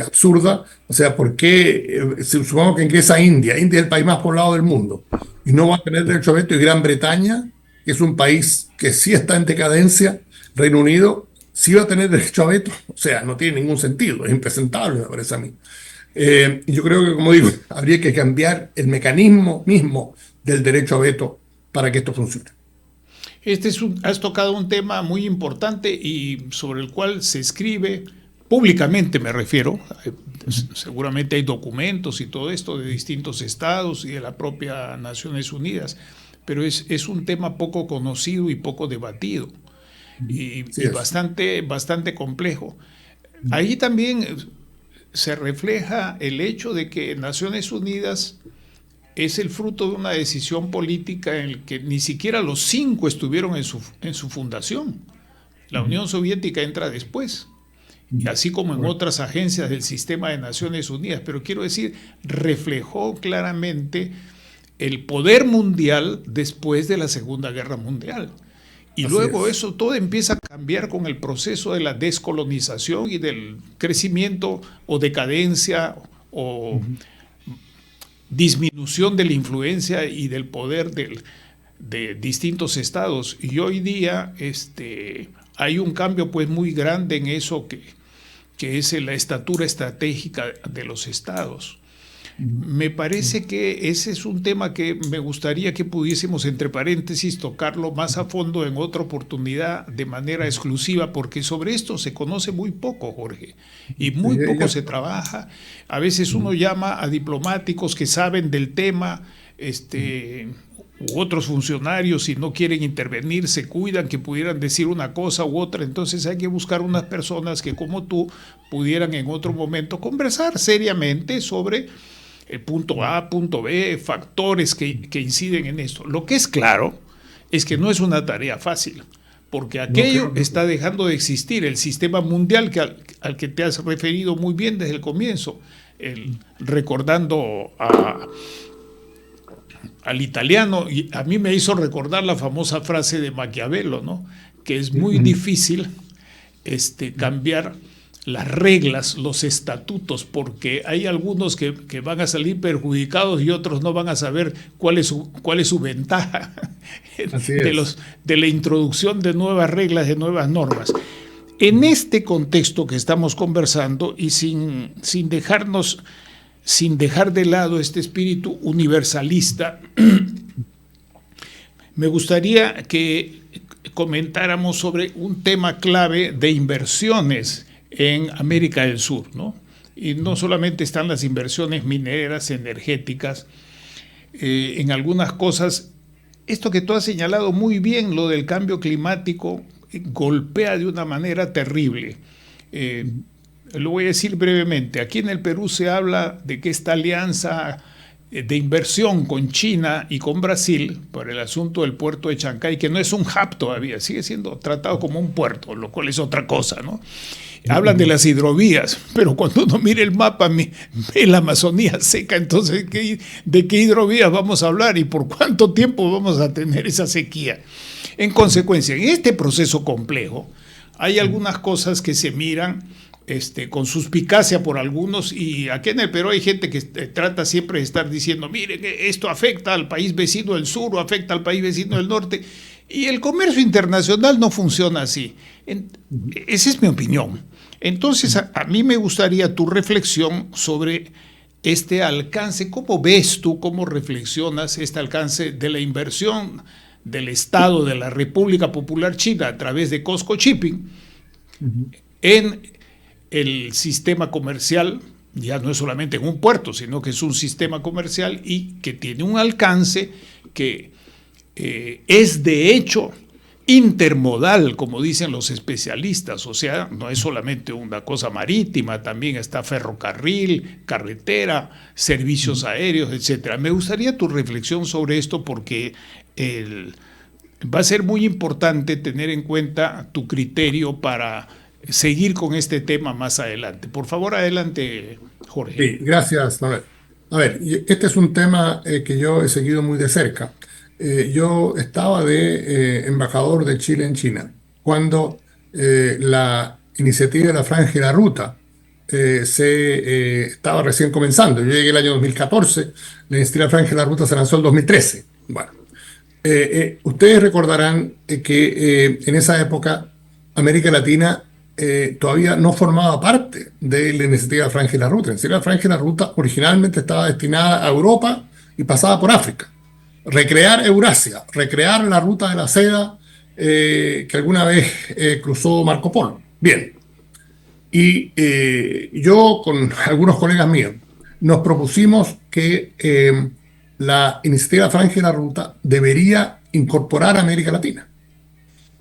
absurda. O sea, ¿por qué? Supongamos que ingresa India. India es el país más poblado del mundo y no va a tener derecho a veto, y Gran Bretaña, que es un país que sí está en decadencia, Reino Unido, sí va a tener derecho a veto. O sea, no tiene ningún sentido, es impresentable, me parece a mí. Yo creo que, como digo, habría que cambiar el mecanismo mismo del derecho a veto para que esto funcione. Has tocado un tema muy importante y sobre el cual se escribe públicamente, me refiero. Seguramente hay documentos y todo esto de distintos estados y de la propia Naciones Unidas, pero es un tema poco conocido y poco debatido y bastante complejo. Ahí también se refleja el hecho de que Naciones Unidas es el fruto de una decisión política en la que ni siquiera los 5 estuvieron en su fundación. La Unión Soviética entra después, así como en otras agencias del sistema de Naciones Unidas, pero quiero decir, reflejó claramente el poder mundial después de la Segunda Guerra Mundial. Y luego eso todo empieza a cambiar con el proceso de la descolonización y del crecimiento o decadencia o disminución de la influencia y del poder de distintos estados. Y hoy día hay un cambio pues muy grande en eso que es la estatura estratégica de los estados. Me parece que ese es un tema que me gustaría que pudiésemos, entre paréntesis, tocarlo más a fondo en otra oportunidad de manera exclusiva, porque sobre esto se conoce muy poco, Jorge, y muy poco se trabaja. A veces uno llama a diplomáticos que saben del tema, u otros funcionarios, si no quieren intervenir, se cuidan que pudieran decir una cosa u otra. Entonces hay que buscar unas personas que, como tú, pudieran en otro momento conversar seriamente sobre el punto A, punto B, factores que inciden en esto. Lo que es claro es que no es una tarea fácil, porque aquello está dejando de existir. El sistema mundial al que te has referido muy bien desde el comienzo, recordando al italiano, y a mí me hizo recordar la famosa frase de Maquiavelo, ¿no? Que es muy difícil cambiar las reglas, los estatutos, porque hay algunos que van a salir perjudicados y otros no van a saber cuál es su ventaja de la introducción de nuevas reglas, de nuevas normas. En este contexto que estamos conversando y sin dejar de lado este espíritu universalista, me gustaría que comentáramos sobre un tema clave de inversiones en América del Sur, ¿no? Y no solamente están las inversiones mineras, energéticas, en algunas cosas. Esto que tú has señalado muy bien, lo del cambio climático, golpea de una manera terrible. Lo voy a decir brevemente. Aquí en el Perú se habla de que esta alianza de inversión con China y con Brasil por el asunto del puerto de Chancay, que no es un hub todavía, sigue siendo tratado como un puerto, lo cual es otra cosa, ¿no? Hablan de las hidrovías, pero cuando uno mira el mapa ve la Amazonía seca. Entonces, ¿de qué hidrovías vamos a hablar y por cuánto tiempo vamos a tener esa sequía? En consecuencia, en este proceso complejo hay algunas cosas que se miran con suspicacia por algunos, y aquí en el Perú hay gente que trata siempre de estar diciendo, miren, esto afecta al país vecino del sur o afecta al país vecino del norte, y el comercio internacional no funciona así. Esa es mi opinión. Entonces, a mí me gustaría tu reflexión sobre este alcance. ¿Cómo ves tú, cómo reflexionas este alcance de la inversión del Estado de la República Popular China a través de COSCO Shipping en el sistema comercial? Ya no es solamente en un puerto, sino que es un sistema comercial y que tiene un alcance que es de hecho intermodal, como dicen los especialistas. O sea, no es solamente una cosa marítima, también está ferrocarril, carretera, servicios aéreos, etcétera. Me gustaría tu reflexión sobre esto, porque va a ser muy importante tener en cuenta tu criterio para seguir con este tema más adelante. Por favor, adelante, Jorge. Sí, gracias, Manuel. A ver, este es un tema que yo he seguido muy de cerca. Yo estaba de embajador de Chile en China cuando la iniciativa de la Franja y la Ruta estaba recién comenzando. Yo llegué el año 2014, la iniciativa de la Franja y la Ruta se lanzó en 2013. Bueno, ustedes recordarán que en esa época América Latina todavía no formaba parte de la iniciativa de la Franja y la Ruta. La iniciativa de la Franja y la Ruta originalmente estaba destinada a Europa y pasaba por África. Recrear Eurasia, recrear la ruta de la seda que alguna vez cruzó Marco Polo. Bien. Y yo con algunos colegas míos nos propusimos que la iniciativa Franja y la Ruta debería incorporar a América Latina.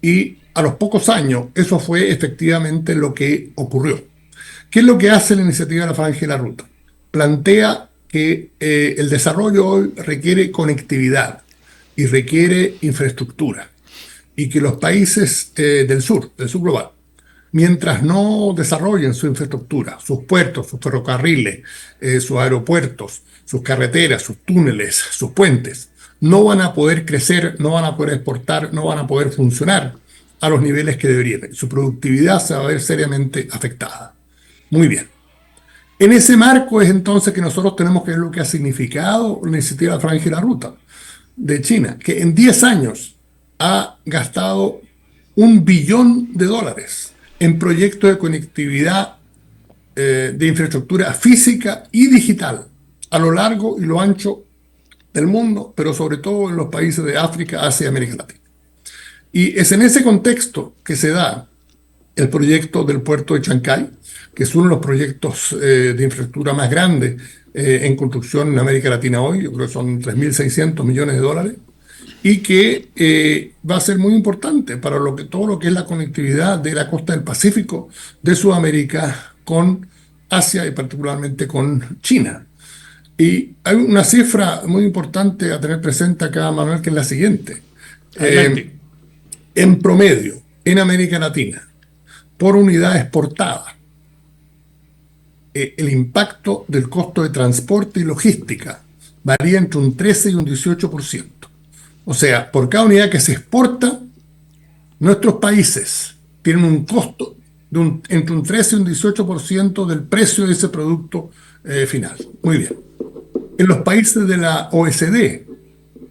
Y a los pocos años eso fue efectivamente lo que ocurrió. ¿Qué es lo que hace la iniciativa de la Franja y la Ruta? Plantea que el desarrollo hoy requiere conectividad y requiere infraestructura, y que los países del sur global, mientras no desarrollen su infraestructura, sus puertos, sus ferrocarriles, sus aeropuertos, sus carreteras, sus túneles, sus puentes, no van a poder crecer, no van a poder exportar, no van a poder funcionar a los niveles que deberían. Su productividad se va a ver seriamente afectada. Muy bien. En ese marco es entonces que nosotros tenemos que ver lo que ha significado la iniciativa Franja y la Ruta. de China, que en 10 años ha gastado $1 billón en proyectos de conectividad de infraestructura física y digital a lo largo y lo ancho del mundo, pero sobre todo en los países de África, Asia y América Latina. Y es en ese contexto que se da el proyecto del puerto de Chancay, que es uno de los proyectos de infraestructura más grandes en construcción en América Latina hoy. Yo creo que son $3.600 millones, y que va a ser muy importante para todo lo que es la conectividad de la costa del Pacífico, de Sudamérica, con Asia y particularmente con China. Y hay una cifra muy importante a tener presente acá, Manuel, que es la siguiente. En promedio, en América Latina, por unidad exportada, el impacto del costo de transporte y logística varía entre un 13 y un 18%. O sea, por cada unidad que se exporta, nuestros países tienen un costo de entre un 13 y un 18% del precio de ese producto final. Muy bien. En los países de la OECD,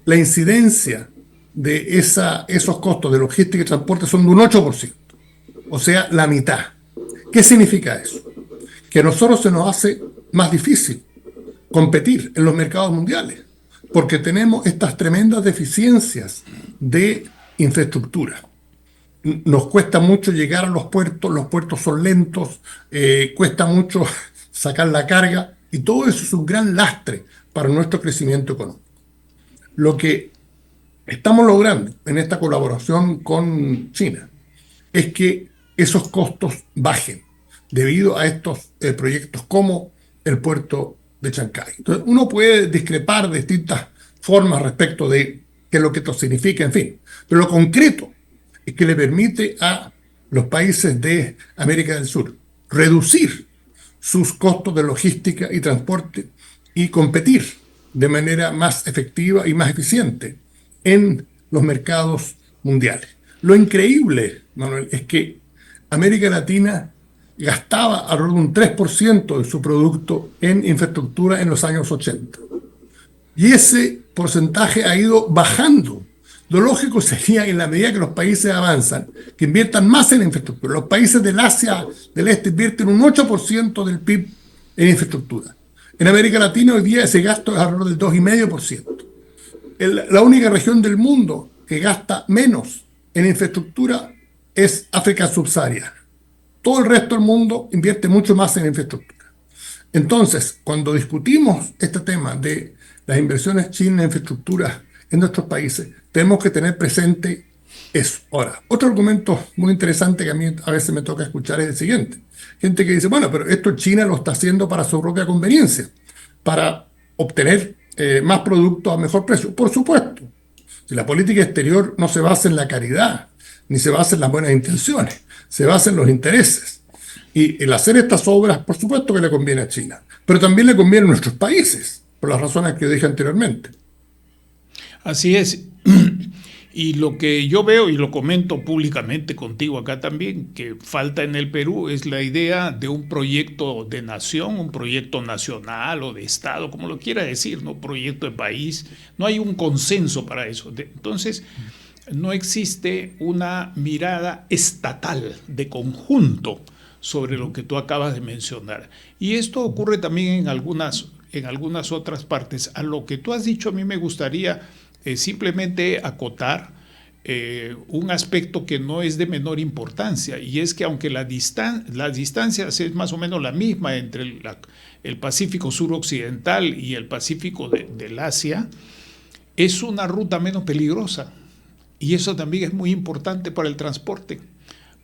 la incidencia de esos costos de logística y transporte son de un 8%. O sea, la mitad. ¿Qué significa eso? Que a nosotros se nos hace más difícil competir en los mercados mundiales, porque tenemos estas tremendas deficiencias de infraestructura. Nos cuesta mucho llegar a los puertos son lentos, cuesta mucho sacar la carga, y todo eso es un gran lastre para nuestro crecimiento económico. Lo que estamos logrando en esta colaboración con China es que esos costos bajen debido a estos proyectos como el puerto de Chancay. Entonces, uno puede discrepar de distintas formas respecto de qué es lo que esto significa, en fin, pero lo concreto es que le permite a los países de América del Sur reducir sus costos de logística y transporte y competir de manera más efectiva y más eficiente en los mercados mundiales. Lo increíble, Manuel, es que América Latina gastaba alrededor de un 3% de su producto en infraestructura en los años 80. Y ese porcentaje ha ido bajando. Lo lógico sería, en la medida que los países avanzan, que inviertan más en infraestructura. Los países del Asia del Este invierten un 8% del PIB en infraestructura. En América Latina hoy día ese gasto es alrededor del 2,5%. La única región del mundo que gasta menos en infraestructura es África subsahariana. Todo el resto del mundo invierte mucho más en infraestructura. Entonces, cuando discutimos este tema de las inversiones chinas en infraestructura en nuestros países, tenemos que tener presente eso. Ahora, otro argumento muy interesante que a mí a veces me toca escuchar es el siguiente. Gente que dice, bueno, pero esto China lo está haciendo para su propia conveniencia, para obtener más productos a mejor precio. Por supuesto, si la política exterior no se basa en la caridad, ni se basa en las buenas intenciones, se basa en los intereses. Y el hacer estas obras, por supuesto que le conviene a China, pero también le conviene a nuestros países, por las razones que yo dije anteriormente. Así es. Y lo que yo veo, y lo comento públicamente contigo acá también, que falta en el Perú es la idea de un proyecto de nación, un proyecto nacional o de Estado, como lo quiera decir, ¿no? Proyecto de país. No hay un consenso para eso. Entonces, no existe una mirada estatal de conjunto sobre lo que tú acabas de mencionar. Y esto ocurre también en algunas otras partes. A lo que tú has dicho, a mí me gustaría simplemente acotar un aspecto que no es de menor importancia, y es que aunque las distancias es más o menos la misma entre el Pacífico suroccidental y el Pacífico del Asia, es una ruta menos peligrosa, y eso también es muy importante para el transporte,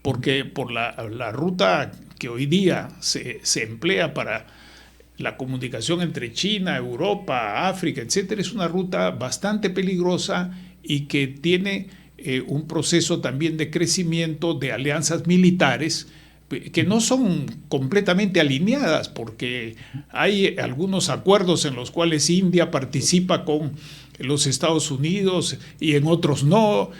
porque por la ruta que hoy día se emplea para la comunicación entre China, Europa, África, etcétera, es una ruta bastante peligrosa y que tiene un proceso también de crecimiento de alianzas militares que no son completamente alineadas, porque hay algunos acuerdos en los cuales India participa con los Estados Unidos y en otros no.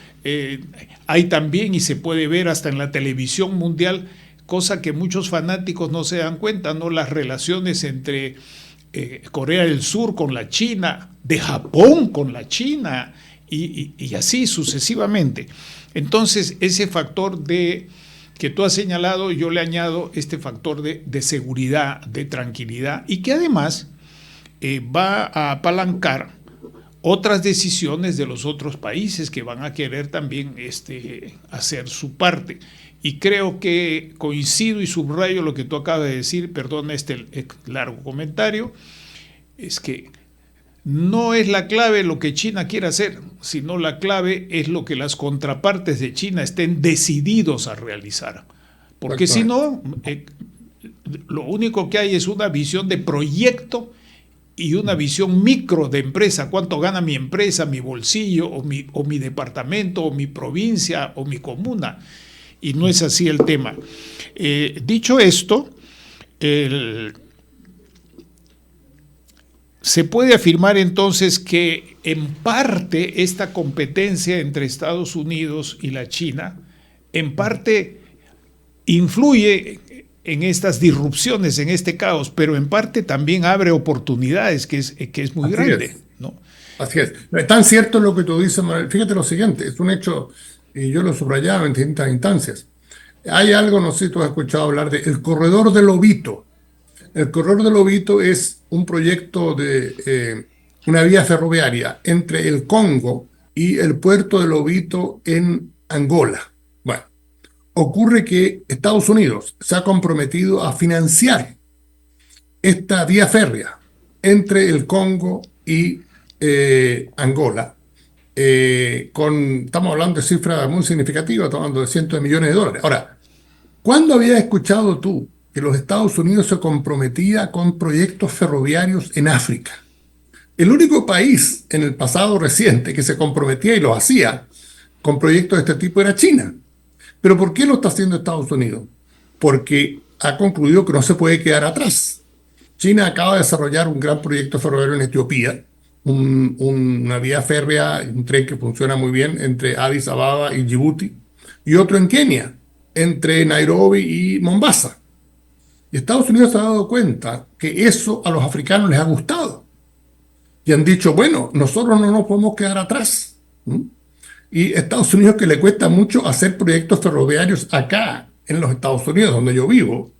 Hay también, y se puede ver hasta en la televisión mundial, cosa que muchos fanáticos no se dan cuenta, ¿no? Las relaciones entre Corea del Sur con la China, de Japón con la China, y así sucesivamente. Entonces, ese factor que tú has señalado, yo le añado este factor de seguridad, de tranquilidad, y que además va a apalancar otras decisiones de los otros países que van a querer también hacer su parte. Y creo que coincido y subrayo lo que tú acabas de decir, perdona este largo comentario, es que no es la clave lo que China quiere hacer, sino la clave es lo que las contrapartes de China estén decididos a realizar. Porque si no, lo único que hay es una visión de proyecto y una visión micro de empresa. ¿Cuánto gana mi empresa, mi bolsillo, o mi departamento, o mi provincia, o mi comuna? Y no es así el tema. Dicho esto, se puede afirmar entonces que en parte esta competencia entre Estados Unidos y la China, en parte influye en estas disrupciones, en este caos, pero en parte también abre oportunidades, que es muy grande, ¿no? Así es. Es tan cierto lo que tú dices, Manuel. Fíjate lo siguiente, es un hecho, y yo lo subrayaba en distintas instancias. Hay algo, no sé si tú has escuchado hablar de el Corredor del Lobito. El Corredor del Lobito es un proyecto de una vía ferroviaria entre el Congo y el puerto de Lobito en Angola. Bueno, ocurre que Estados Unidos se ha comprometido a financiar esta vía férrea entre el Congo y Angola. Estamos hablando de cifras muy significativas, estamos hablando de cientos de millones de dólares. Ahora, ¿cuándo habías escuchado tú que los Estados Unidos se comprometía con proyectos ferroviarios en África? El único país en el pasado reciente que se comprometía y lo hacía con proyectos de este tipo era China. ¿Pero por qué lo está haciendo Estados Unidos? Porque ha concluido que no se puede quedar atrás. China acaba de desarrollar un gran proyecto ferroviario en Etiopía, una vía férrea, un tren que funciona muy bien entre Addis Ababa y Djibouti, y otro en Kenia, entre Nairobi y Mombasa. Y Estados Unidos se ha dado cuenta que eso a los africanos les ha gustado. Y han dicho, bueno, nosotros no nos podemos quedar atrás. Y Estados Unidos, que le cuesta mucho hacer proyectos ferroviarios acá, en los Estados Unidos, donde yo vivo,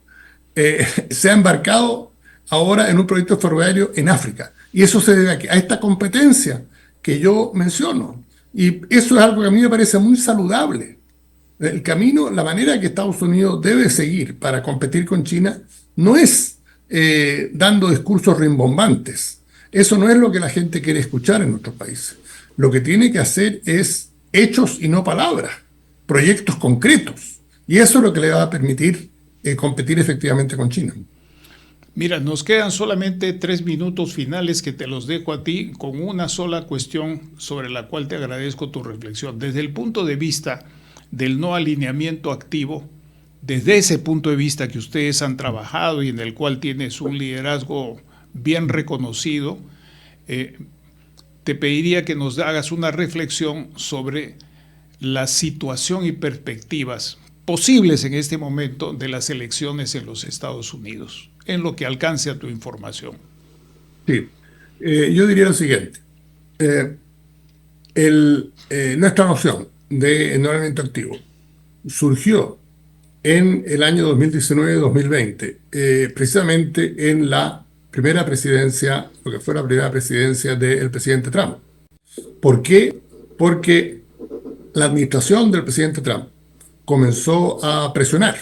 se ha embarcado ahora en un proyecto ferroviario en África. Y eso se debe a esta competencia que yo menciono. Y eso es algo que a mí me parece muy saludable. El camino, la manera que Estados Unidos debe seguir para competir con China no es dando discursos rimbombantes. Eso no es lo que la gente quiere escuchar en nuestros países. Lo que tiene que hacer es hechos y no palabras, proyectos concretos. Y eso es lo que le va a permitir competir efectivamente con China. Mira, nos quedan solamente 3 minutos finales que te los dejo a ti con una sola cuestión sobre la cual te agradezco tu reflexión. Desde el punto de vista del no alineamiento activo, desde ese punto de vista que ustedes han trabajado y en el cual tienes un liderazgo bien reconocido, te pediría que nos hagas una reflexión sobre la situación y perspectivas posibles en este momento de las elecciones en los Estados Unidos, en lo que alcance a tu información. Sí, yo diría lo siguiente. Nuestra noción de endeudamiento activo surgió en el año 2019-2020, precisamente en la primera presidencia, lo que fue la primera presidencia del presidente Trump. ¿Por qué? Porque la administración del presidente Trump comenzó a presionar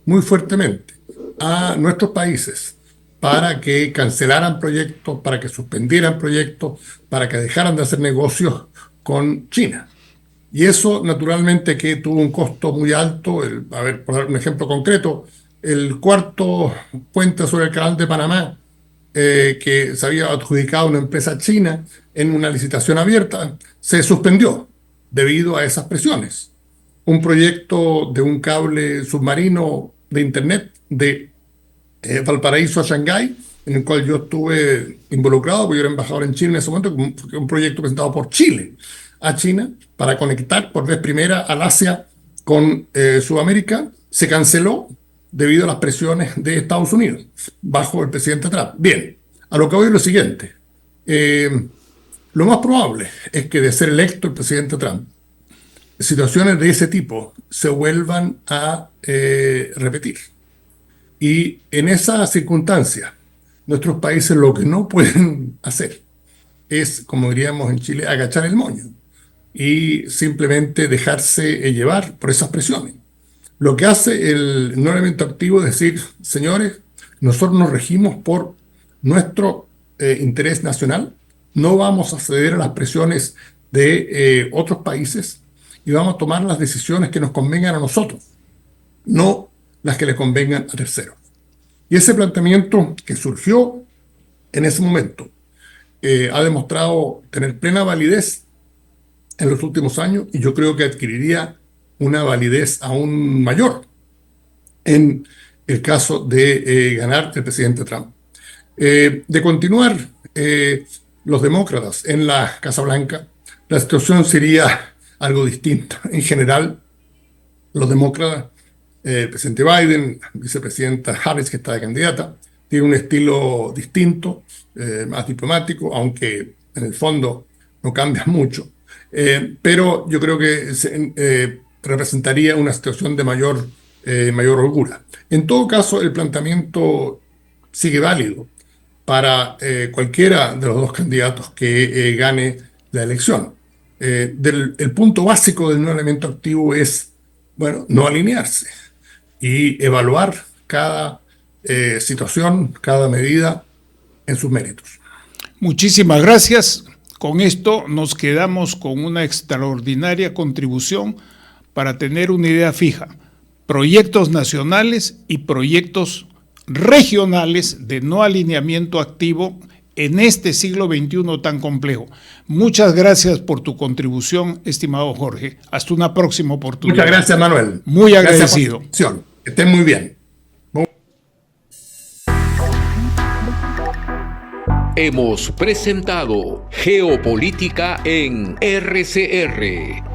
muy fuertemente a nuestros países para que cancelaran proyectos, para que suspendieran proyectos, para que dejaran de hacer negocios con China. Y eso, naturalmente, que tuvo un costo muy alto. Por dar un ejemplo concreto, el cuarto puente sobre el canal de Panamá, que se había adjudicado a una empresa china en una licitación abierta, se suspendió debido a esas presiones. Un proyecto de un cable submarino de Internet de Valparaíso a Shanghái, en el cual yo estuve involucrado, porque yo era embajador en Chile en ese momento, un proyecto presentado por Chile a China para conectar por vez primera al Asia con Sudamérica, se canceló debido a las presiones de Estados Unidos bajo el presidente Trump. Bien, A lo que voy es lo siguiente. Lo más probable es que de ser electo el presidente Trump, situaciones de ese tipo se vuelvan a repetir. Y en esa circunstancia, nuestros países lo que no pueden hacer es, como diríamos en Chile, agachar el moño y simplemente dejarse llevar por esas presiones. Lo que hace el no elemento activo es decir, señores, nosotros nos regimos por nuestro interés nacional, no vamos a ceder a las presiones de otros países y vamos a tomar las decisiones que nos convengan a nosotros, no las que le convengan a terceros. Y ese planteamiento que surgió en ese momento ha demostrado tener plena validez en los últimos años y yo creo que adquiriría una validez aún mayor en el caso de ganar el presidente Trump. De continuar los demócratas en la Casa Blanca, la situación sería algo distinta. En general, los demócratas, el presidente Biden, vicepresidenta Harris, que está de candidata, tiene un estilo distinto, más diplomático, aunque en el fondo no cambia mucho. Pero yo creo que representaría una situación de mayor holgura. En todo caso, el planteamiento sigue válido para cualquiera de los dos candidatos que gane la elección. El punto básico del no elemento activo es, bueno, no alinearse y evaluar cada situación, cada medida en sus méritos. Muchísimas gracias. Con esto nos quedamos con una extraordinaria contribución para tener una idea fija. Proyectos nacionales y proyectos regionales de no alineamiento activo en este siglo XXI tan complejo. Muchas gracias por tu contribución, estimado Jorge. Hasta una próxima oportunidad. Muchas gracias, Manuel. Muy agradecido. Gracias por la atención. Que estén muy bien. Hemos presentado Geopolítica en RCR